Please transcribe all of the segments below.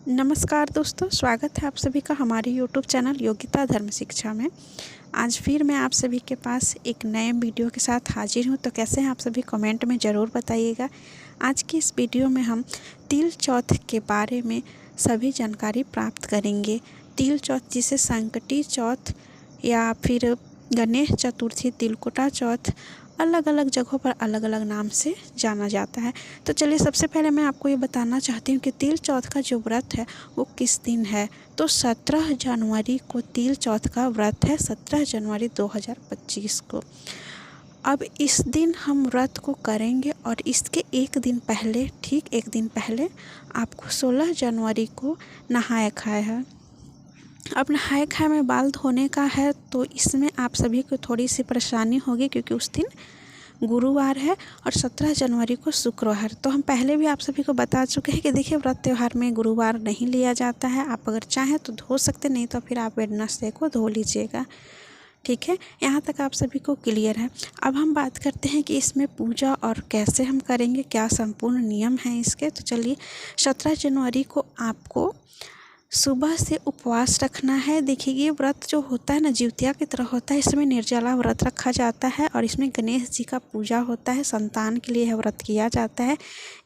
नमस्कार दोस्तों, स्वागत है आप सभी का हमारे यूट्यूब चैनल योगिता धर्म शिक्षा में। आज फिर मैं आप सभी के पास एक नए वीडियो के साथ हाजिर हूँ। तो कैसे हैं आप सभी, कमेंट में ज़रूर बताइएगा। आज की इस वीडियो में हम तिल चौथ के बारे में सभी जानकारी प्राप्त करेंगे। तिल चौथ जिसे संकटी चौथ या फिर गणेश चतुर्थी, तिलकुटा चौथ, अलग अलग जगहों पर अलग अलग नाम से जाना जाता है। तो चलिए, सबसे पहले मैं आपको ये बताना चाहती हूँ कि तिल चौथ का जो व्रत है वो किस दिन है। तो 17 जनवरी को तिल चौथ का व्रत है, 17 जनवरी 2025 को। अब इस दिन हम व्रत को करेंगे और इसके एक दिन पहले, ठीक एक दिन पहले, आपको 16 जनवरी को नहाए खाए है। अब नहाए खाए में बाल धोने का है, तो इसमें आप सभी को थोड़ी सी परेशानी होगी क्योंकि उस दिन गुरुवार है और 17 जनवरी को शुक्रवार। तो हम पहले भी आप सभी को बता चुके हैं कि देखिए, व्रत त्यौहार में गुरुवार नहीं लिया जाता है। आप अगर चाहें तो धो सकते, नहीं तो फिर आप वेडनेसडे को धो लीजिएगा। ठीक है, यहाँ तक आप सभी को क्लियर है। अब हम बात करते हैं कि इसमें पूजा और कैसे हम करेंगे, क्या संपूर्ण नियम हैं इसके। तो चलिए, 17 जनवरी को आपको सुबह से उपवास रखना है। देखिए, ये व्रत जो होता है ना, जिउतिया की तरह होता है। इसमें निर्जला व्रत रखा जाता है और इसमें गणेश जी का पूजा होता है, संतान के लिए यह व्रत किया जाता है।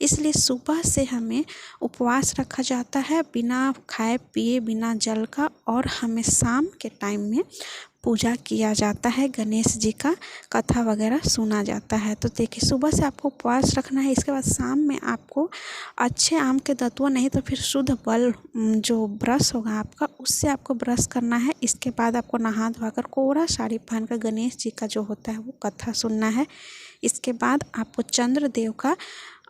इसलिए सुबह से हमें उपवास रखा जाता है, बिना खाए पिए, बिना जल का, और हमें शाम के टाइम में पूजा किया जाता है, गणेश जी का कथा वगैरह सुना जाता है। तो देखिए, सुबह से आपको उपवास रखना है। इसके बाद शाम में आपको अच्छे आम के दतुआ, नहीं तो फिर शुद्ध बल जो ब्रश होगा आपका, उससे आपको ब्रश करना है। इसके बाद आपको नहा धोकर कोरा साड़ी पहनकर गणेश जी का जो होता है वो कथा सुनना है। इसके बाद आपको चंद्रदेव का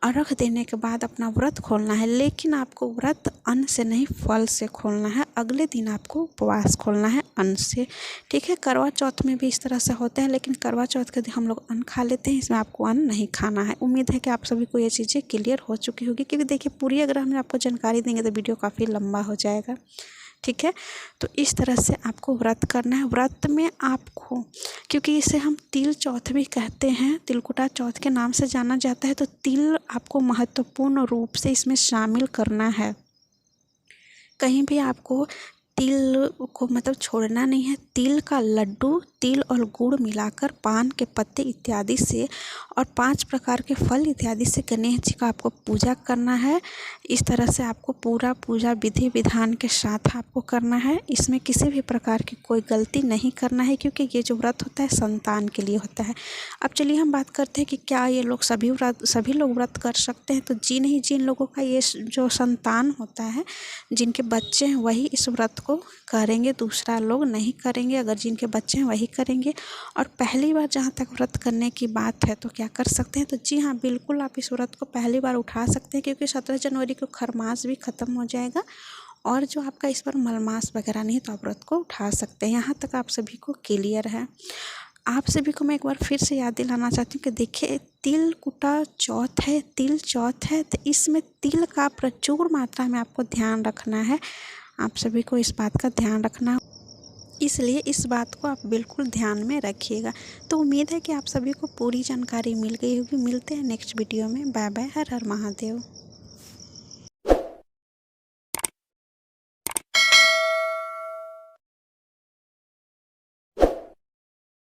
अर्घ देने के बाद अपना व्रत खोलना है। लेकिन आपको व्रत अन्न से नहीं, फल से खोलना है। अगले दिन आपको उपवास खोलना है अन्न से। ठीक है, करवा चौथ में भी इस तरह से होता है, लेकिन करवा चौथ के दिन हम लोग अन्न खा लेते हैं, इसमें आपको अन्न नहीं खाना है। उम्मीद है कि आप सभी को ये चीज़ें क्लियर हो चुकी होगी, क्योंकि देखिए, पूरी अगर हम आपको जानकारी देंगे तो वीडियो काफ़ी लंबा हो जाएगा। ठीक है, तो इस तरह से आपको व्रत करना है। व्रत में आपको, क्योंकि इसे हम तिल चौथ भी कहते हैं, तिलकुटा चौथ के नाम से जाना जाता है, तो तिल आपको महत्वपूर्ण रूप से इसमें शामिल करना है। कहीं भी आपको तिल को मतलब छोड़ना नहीं है। तिल का लड्डू, तिल और गुड़ मिलाकर, पान के पत्ते इत्यादि से और 5 प्रकार के फल इत्यादि से गणेश जी का आपको पूजा करना है। इस तरह से आपको पूरा पूजा विधि विधान के साथ आपको करना है। इसमें किसी भी प्रकार की कोई गलती नहीं करना है, क्योंकि ये जो व्रत होता है संतान के लिए होता है। अब चलिए, हम बात करते हैं कि क्या ये लोग सभी लोग व्रत कर सकते हैं। तो जी नहीं, जिन लोगों का ये जो संतान होता है, जिनके बच्चे हैं, वही इस व्रत को करेंगे, दूसरा लोग नहीं करेंगे। अगर जिनके बच्चे हैं वही करेंगे। और पहली बार जहाँ तक व्रत करने की बात है, तो क्या कर सकते हैं, तो जी हाँ, बिल्कुल आप इस व्रत को पहली बार उठा सकते हैं, क्योंकि 17 जनवरी को खरमास भी ख़त्म हो जाएगा और जो आपका इस पर मलमास वगैरह नहीं, तो आप व्रत को उठा सकते हैं। यहाँ तक आप सभी को क्लियर है। आप सभी को मैं एक बार फिर से याद दिलाना चाहती हूँ कि देखिए, तिलकुटा चौथ है, तिल चौथ है, तो इसमें तिल का प्रचुर मात्रा में आपको ध्यान रखना है। आप सभी को इस बात का ध्यान रखना, इसलिए इस बात को आप बिल्कुल ध्यान में रखिएगा। तो उम्मीद है कि आप सभी को पूरी जानकारी मिल गई होगी। मिलते हैं नेक्स्ट वीडियो में। बाय बाय, हर हर महादेव।